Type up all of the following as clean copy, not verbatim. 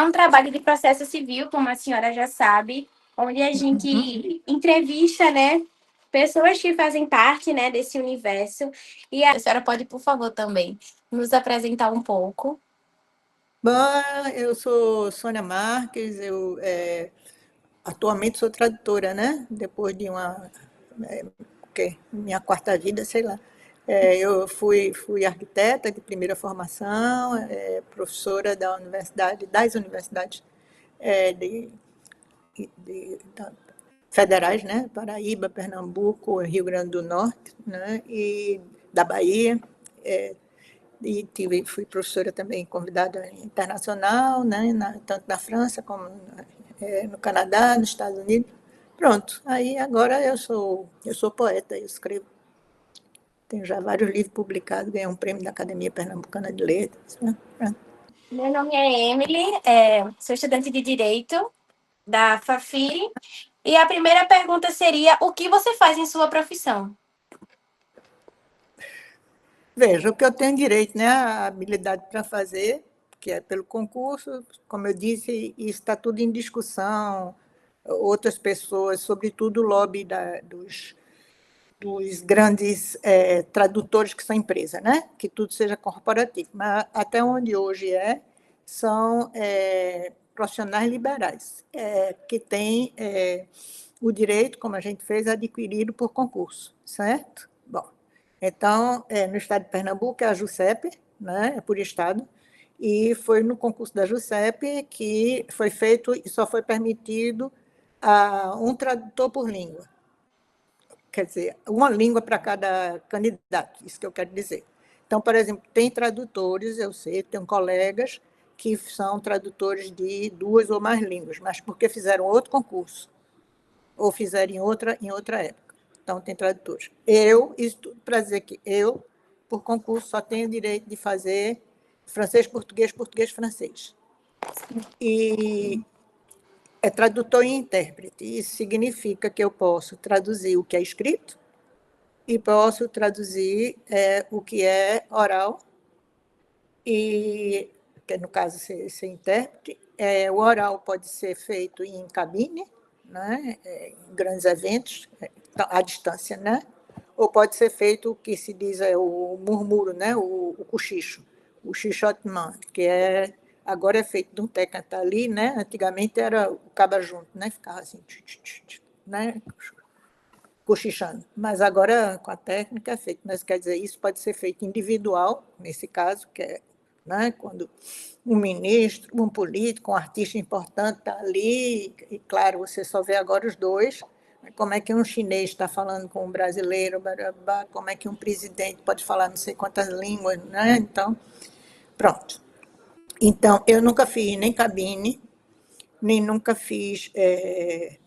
É um trabalho de processo civil, como a senhora já sabe, onde a gente entrevista, né, pessoas que fazem parte, né, desse universo. E a senhora pode, por favor, também nos apresentar um pouco. Bom, eu sou Sônia Marques, eu atualmente sou tradutora, né? Depois de minha quarta vida, sei lá. Eu fui arquiteta de primeira formação, professora das universidades é, de, federais, né? Paraíba, Pernambuco, Rio Grande do Norte, né? E da Bahia. Fui professora também convidada internacional, né, tanto na França como no Canadá, nos Estados Unidos. Pronto, aí agora eu sou poeta, eu escrevo. Tenho já vários livros publicados, ganhei um prêmio da Academia Pernambucana de Letras. Né? Meu nome é Emily, sou estudante de Direito da Fafiri. E a primeira pergunta seria: o que você faz em sua profissão? Veja, o que eu tenho direito, né, a habilidade para fazer, que é pelo concurso, como eu disse, isso está tudo em discussão, outras pessoas, sobretudo o lobby dos grandes tradutores que são empresa, né? Que tudo seja corporativo. Mas até onde hoje são profissionais liberais, que têm o direito, como a gente fez, adquirido por concurso, certo? Bom, então, no estado de Pernambuco é a JUSEP, né? É por estado, e foi no concurso da JUSEP que foi feito e só foi permitido um tradutor por língua. Quer dizer, uma língua para cada candidato, isso que eu quero dizer. Então, por exemplo, tem tradutores, eu sei, tenho colegas que são tradutores de 2 ou mais línguas, mas porque fizeram outro concurso, ou fizeram em outra época. Então, tem tradutores. Isso tudo para dizer que eu, por concurso, só tenho direito de fazer francês, português, português, francês. E é tradutor e intérprete. Isso significa que eu posso traduzir o que é escrito, e posso traduzir o que é oral, e, que no caso, ser intérprete. O oral pode ser feito em cabine, né, em grandes eventos, à distância, né? Ou pode ser feito o que se diz o murmúrio, né, o cochicho, o chuchotement, que agora é feito de um técnico que está ali, né? Antigamente era o caba junto, né? Ficava assim, né? Cochichando. Mas agora, com a técnica, é feito. Mas, quer dizer, isso pode ser feito individual, nesse caso, que é, né, quando um ministro, um político, um artista importante está ali, e, claro, você só vê agora os dois. Como é que um chinês está falando com um brasileiro, como é que um presidente pode falar não sei quantas línguas, né? Então, pronto. Então, eu nunca fiz nem cabine, nem nunca fiz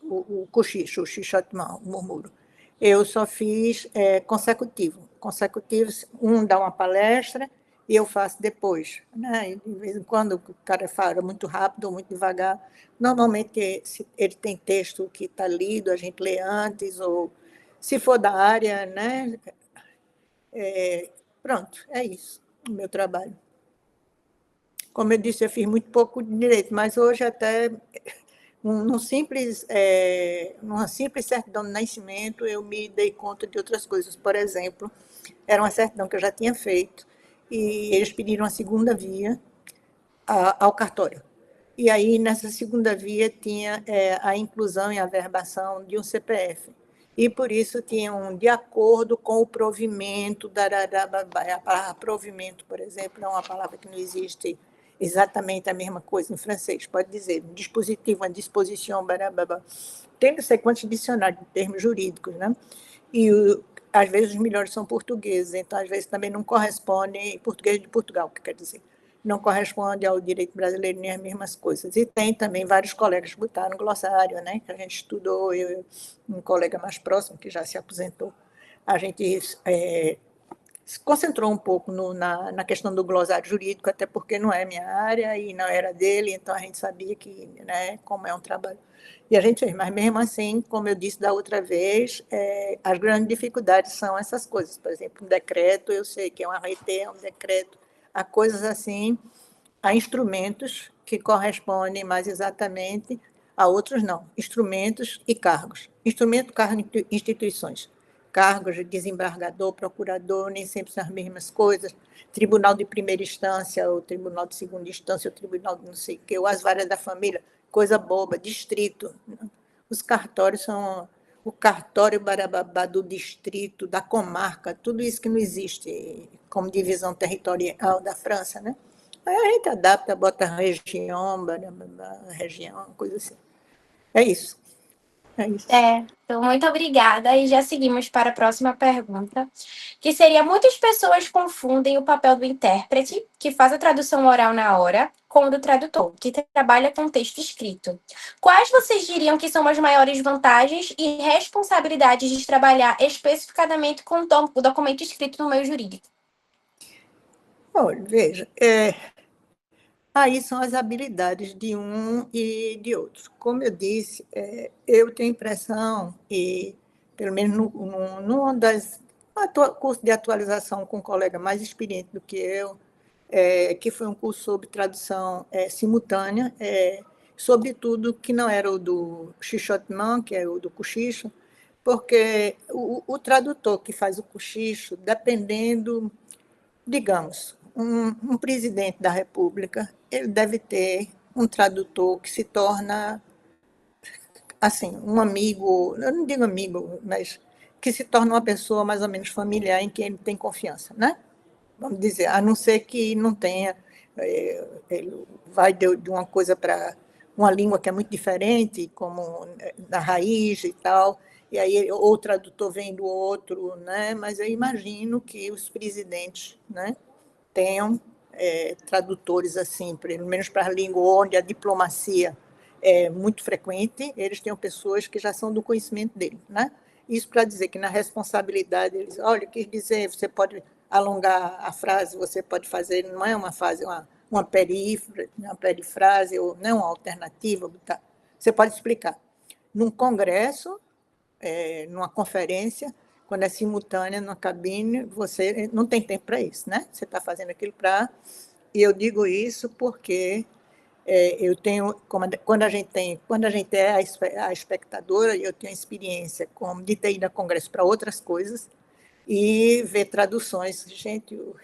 o cochicho, o chuchotement, o murmúrio. Eu só fiz consecutivo. Consecutivos, um dá uma palestra e eu faço depois. Né? E de vez em quando o cara fala muito rápido ou muito devagar. Normalmente, se ele tem texto que está lido, a gente lê antes, ou se for da área, né? Pronto, é isso, o meu trabalho. Como eu disse, eu fiz muito pouco de direito, mas hoje até numa simples certidão de nascimento, eu me dei conta de outras coisas. Por exemplo, era uma certidão que eu já tinha feito, e eles pediram a segunda via ao cartório. E aí, nessa segunda via, tinha a inclusão e a averbação de um CPF. E, por isso, tinham, de acordo com o provimento, a palavra provimento, por exemplo, é uma palavra que não existe exatamente a mesma coisa em francês. Pode dizer, um dispositivo, uma disposição, tem não sei quantos dicionários de termos jurídicos, né? E, às vezes, os melhores são portugueses, então, às vezes, também não correspondem, português de Portugal, que quer dizer, não corresponde ao direito brasileiro nem as mesmas coisas. E tem também vários colegas que botaram no glossário, né, que a gente estudou, eu um colega mais próximo, que já se aposentou, a gente se concentrou um pouco na questão do glossário jurídico, até porque não é minha área e não era dele, então a gente sabia que, né, como é um trabalho. E a gente fez, mas mesmo assim, como eu disse da outra vez, as grandes dificuldades são essas coisas. Por exemplo, um decreto, eu sei que é um arreté, é um decreto, há coisas assim há instrumentos que correspondem mais exatamente a outros não. Instrumentos e cargos. Instrumento, cargo, instituições. Cargos de desembargador, procurador, nem sempre são as mesmas coisas. Tribunal de primeira instância, ou tribunal de segunda instância, ou tribunal de não sei o quê, ou as varas da família, coisa boba, distrito. Os cartórios são o cartório barababá do distrito, da comarca, tudo isso que não existe como divisão territorial da França, né? Aí a gente adapta, bota região, barababá, região, coisa assim. É isso. É isso. Então, muito obrigada. E já seguimos para a próxima pergunta, que seria: muitas pessoas confundem o papel do intérprete, que faz a tradução oral na hora, com o do tradutor, que trabalha com texto escrito. Quais vocês diriam que são as maiores vantagens e responsabilidades de trabalhar especificadamente com o documento escrito no meio jurídico? Olha, veja, aí são as habilidades de um e de outro. Como eu disse, eu tenho a impressão, e pelo menos num das curso de atualização com um colega mais experiente do que eu, que foi um curso sobre tradução simultânea, sobretudo que não era o do chuchotement, que é o do cochicho, porque tradutor que faz o cochicho, dependendo, digamos, um presidente da República, ele deve ter um tradutor que se torna, assim, um amigo, eu não digo amigo, mas que se torna uma pessoa mais ou menos familiar em quem ele tem confiança, né? Vamos dizer, a não ser que não tenha, ele vai de uma coisa para uma língua que é muito diferente, como da raiz e tal, e aí ou o tradutor vem do outro, né? Mas eu imagino que os presidentes, né, tenham tradutores assim, pelo menos para a língua onde a diplomacia é muito frequente, eles tenham pessoas que já são do conhecimento dele, né? Isso para dizer que na responsabilidade eles, olha, quis dizer, você pode alongar a frase, você pode fazer, não é uma frase, uma perifrase, ou não uma alternativa, tá? Você pode explicar. Num congresso, numa conferência, quando é simultânea, numa cabine, você não tem tempo para isso, né? Você está fazendo aquilo para... E eu digo isso porque eu tenho, quando a gente é a espectadora, eu tenho experiência como de ter ido a congresso para outras coisas e ver traduções. Gente, o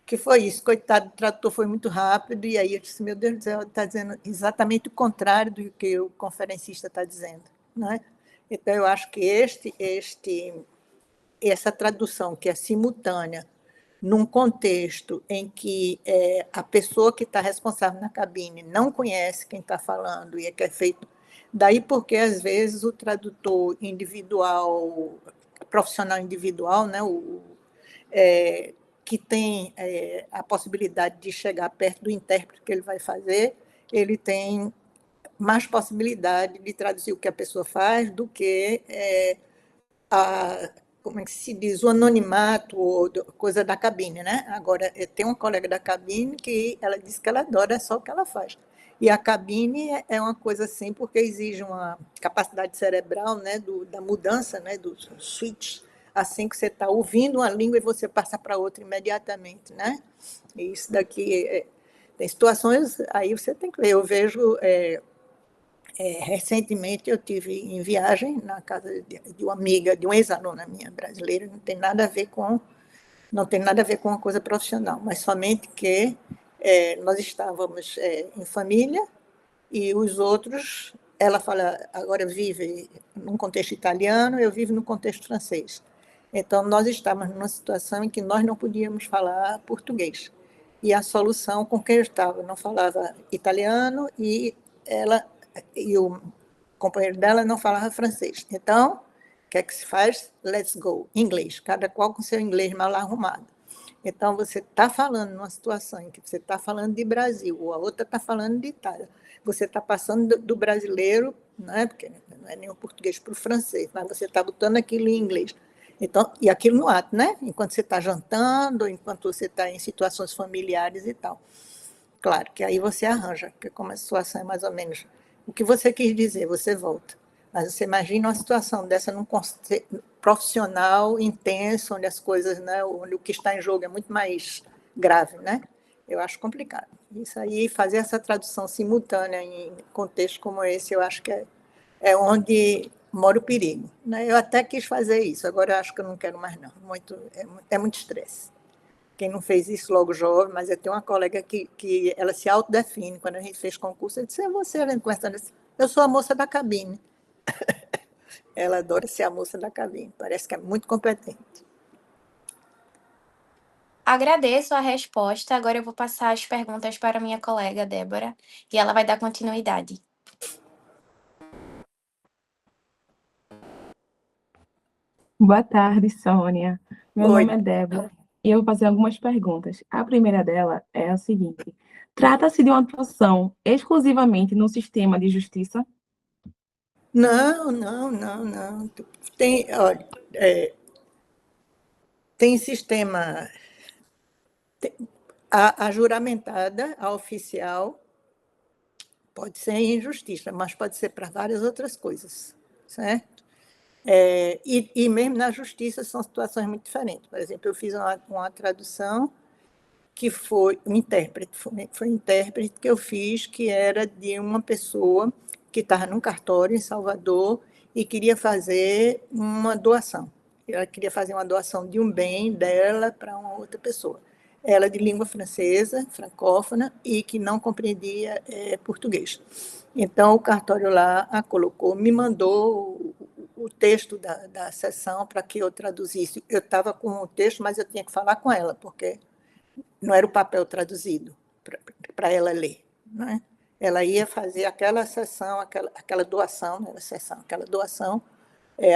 que foi isso? Coitado, o tradutor foi muito rápido, e aí eu disse, meu Deus do céu, está dizendo exatamente o contrário do que o conferencista está dizendo, não é? Então, eu acho que essa tradução, que é simultânea, num contexto em que a pessoa que está responsável na cabine não conhece quem está falando e é que é feito. Daí porque, às vezes, o tradutor individual, profissional individual, né, que tem a possibilidade de chegar perto do intérprete que ele vai fazer, ele tem mais possibilidade de traduzir o que a pessoa faz do que como é que se diz, o anonimato, ou coisa da cabine, né? Agora, tem uma colega da cabine que ela diz que ela adora só o que ela faz. E a cabine é uma coisa assim, porque exige uma capacidade cerebral, né, da mudança, né, do switch, assim que você está ouvindo uma língua e você passa para outra imediatamente, né? E isso daqui, tem situações, aí você tem que ver. Eu vejo... recentemente eu tive em viagem na casa de uma amiga, de uma ex-aluna minha brasileira, não tem nada a ver com uma coisa profissional, mas somente que nós estávamos em família e os outros, ela fala, agora vive num contexto italiano, eu vivo no contexto francês. Então, nós estávamos numa situação em que nós não podíamos falar português. E a solução com quem eu estava não falava italiano e ela e o companheiro dela não falava francês. Então, o que é que se faz? Let's go, inglês, cada qual com seu inglês mal arrumado. Então, você está falando numa situação em que você está falando de Brasil, ou a outra está falando de Itália. Você está passando do brasileiro, não é? Porque não é nem o português para o francês, mas você está botando aquilo em inglês. Então, e aquilo no ato, né? Enquanto você está jantando, enquanto você está em situações familiares e tal. Claro que aí você arranja, porque como a situação é mais ou menos o que você quis dizer, você volta. Mas você imagina uma situação dessa num profissional intenso, onde as coisas, né, onde o que está em jogo é muito mais grave, né? Eu acho complicado. Isso aí, fazer essa tradução simultânea em contexto como esse, eu acho que é onde mora o perigo, né? Eu até quis fazer isso, agora eu acho que eu não quero mais, não. É muito estresse. Quem não fez isso logo jovem, mas eu tenho uma colega que ela se autodefine. Quando a gente fez concurso, eu disse, é você, a gente conversando assim, eu sou a moça da cabine. Ela adora ser a moça da cabine, parece que é muito competente. Agradeço a resposta. Agora eu vou passar as perguntas para minha colega Débora e ela vai dar continuidade. Boa tarde, Sônia. Meu Oi. nome é Débora e eu vou fazer algumas perguntas. A primeira dela é a seguinte: trata-se de uma atuação exclusivamente no sistema de justiça? Não, não, não, não. Olha, tem sistema, a juramentada, a oficial, pode ser em justiça, mas pode ser para várias outras coisas, certo? E mesmo na justiça são situações muito diferentes. Por exemplo, eu fiz uma tradução que foi um intérprete, foi um intérprete que eu fiz, que era de uma pessoa que estava num cartório em Salvador e queria fazer uma doação. Ela queria fazer uma doação de um bem dela para uma outra pessoa. Ela de língua francesa, francófona, e que não compreendia português. Então, o cartório lá a colocou, me mandou o texto da sessão para que eu traduzisse. Eu estava com o texto, mas eu tinha que falar com ela, porque não era o papel traduzido para ela ler, né? Ela ia fazer aquela sessão, aquela doação, não era sessão, aquela doação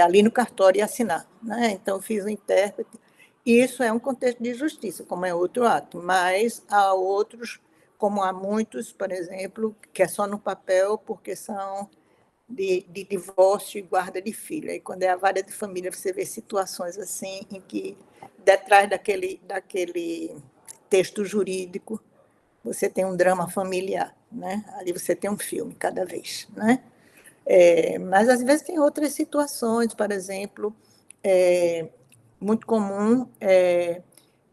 ali no cartório e assinar, né? Então, eu fiz o intérprete. Isso é um contexto de justiça, como é outro ato, mas há outros, como há muitos, por exemplo, que é só no papel, porque são de divórcio e guarda de filho. E quando é a vara de família, você vê situações assim, em que, detrás daquele texto jurídico, você tem um drama familiar, né? Ali você tem um filme cada vez, né? Mas às vezes tem outras situações, por exemplo, muito comum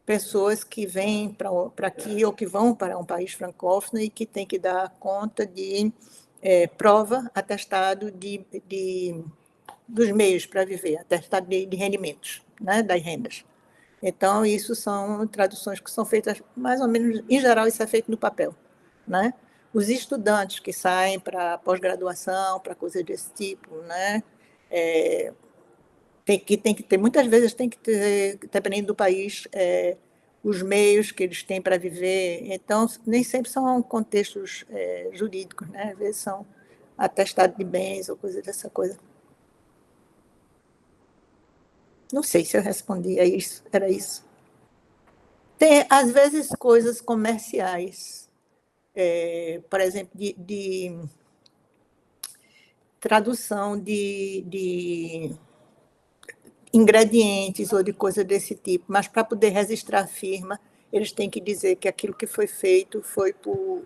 pessoas que vêm para aqui ou que vão para um país francófono e que têm que dar conta de prova, atestado dos meios para viver, atestado de rendimentos, né, das rendas. Então, isso são traduções que são feitas, mais ou menos, em geral, isso é feito no papel, né? Os estudantes que saem para pós-graduação, para coisas desse tipo, né? Tem que ter, muitas vezes tem que ter, dependendo do país, os meios que eles têm para viver. Então, nem sempre são contextos jurídicos, né? Às vezes são atestados de bens ou coisa dessa coisa. Não sei se eu respondi a isso, era isso. Tem, às vezes, coisas comerciais, por exemplo, de tradução de ingredientes ou de coisa desse tipo, mas para poder registrar a firma, eles têm que dizer que aquilo que foi feito foi por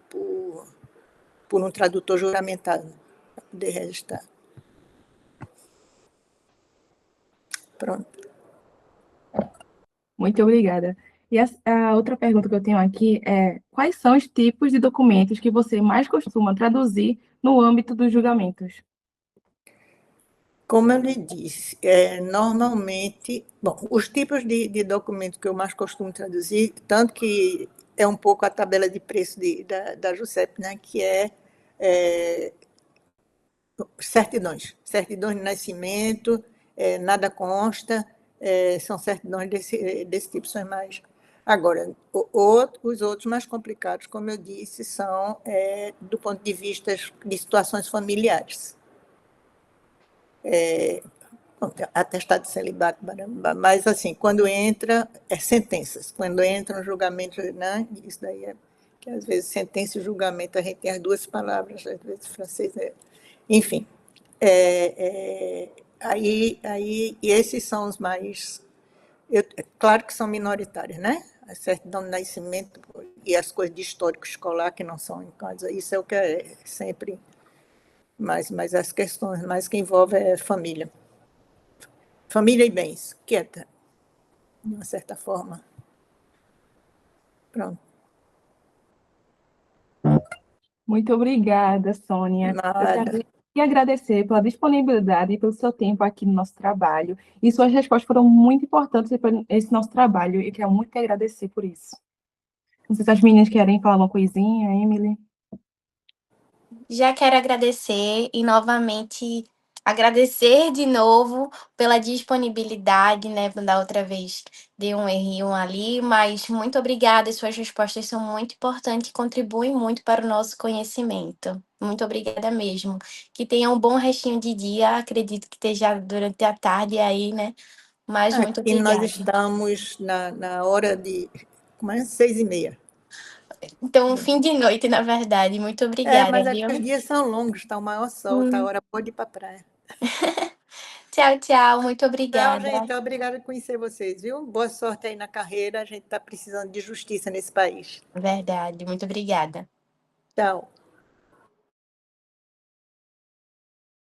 um tradutor juramentado, para poder registrar. Pronto. Muito obrigada. E a outra pergunta que eu tenho aqui é: quais são os tipos de documentos que você mais costuma traduzir no âmbito dos julgamentos? Como eu lhe disse, normalmente, bom, os tipos de documentos que eu mais costumo traduzir, tanto que é um pouco a tabela de preço da JUSEP, né, que certidões de nascimento, nada consta, são certidões desse tipo, são mais. Agora, os outros mais complicados, como eu disse, são do ponto de vista de situações familiares. Atestado de celibato, mas assim, quando entra, sentenças, quando entra um julgamento, né, isso daí que às vezes sentença e julgamento, a gente tem as duas palavras, às vezes francês, enfim, aí, e esses são os mais, claro que são minoritários, né, a certidão de nascimento e as coisas de histórico escolar que não são em casa, isso é o que é sempre, mas as questões mais que envolvem é família. Família e bens, quieta, de uma certa forma. Pronto. Muito obrigada, Sônia. Eu Nada. queria agradecer pela disponibilidade e pelo seu tempo aqui no nosso trabalho. E suas respostas foram muito importantes para esse nosso trabalho e quero muito te agradecer por isso. Não sei se as meninas querem falar uma coisinha, Emily. Já quero agradecer e novamente agradecer de novo pela disponibilidade, né? Da outra vez dei um errinho ali, mas muito obrigada. Suas respostas são muito importantes e contribuem muito para o nosso conhecimento. Muito obrigada mesmo. Que tenha um bom restinho de dia. Acredito que esteja durante a tarde aí, né? Mas muito Aqui nós obrigada. estamos na hora de... Como é? 6h30. Então, fim de noite, na verdade. Muito obrigada, Mas aqui os viu? dias são longos, está o maior sol, está a hora boa de ir para a praia. Tchau, tchau. Muito Tchau, obrigada. gente. Obrigada por conhecer vocês, viu? Boa sorte aí na carreira. A gente está precisando de justiça nesse país. Verdade. Muito obrigada. Tchau.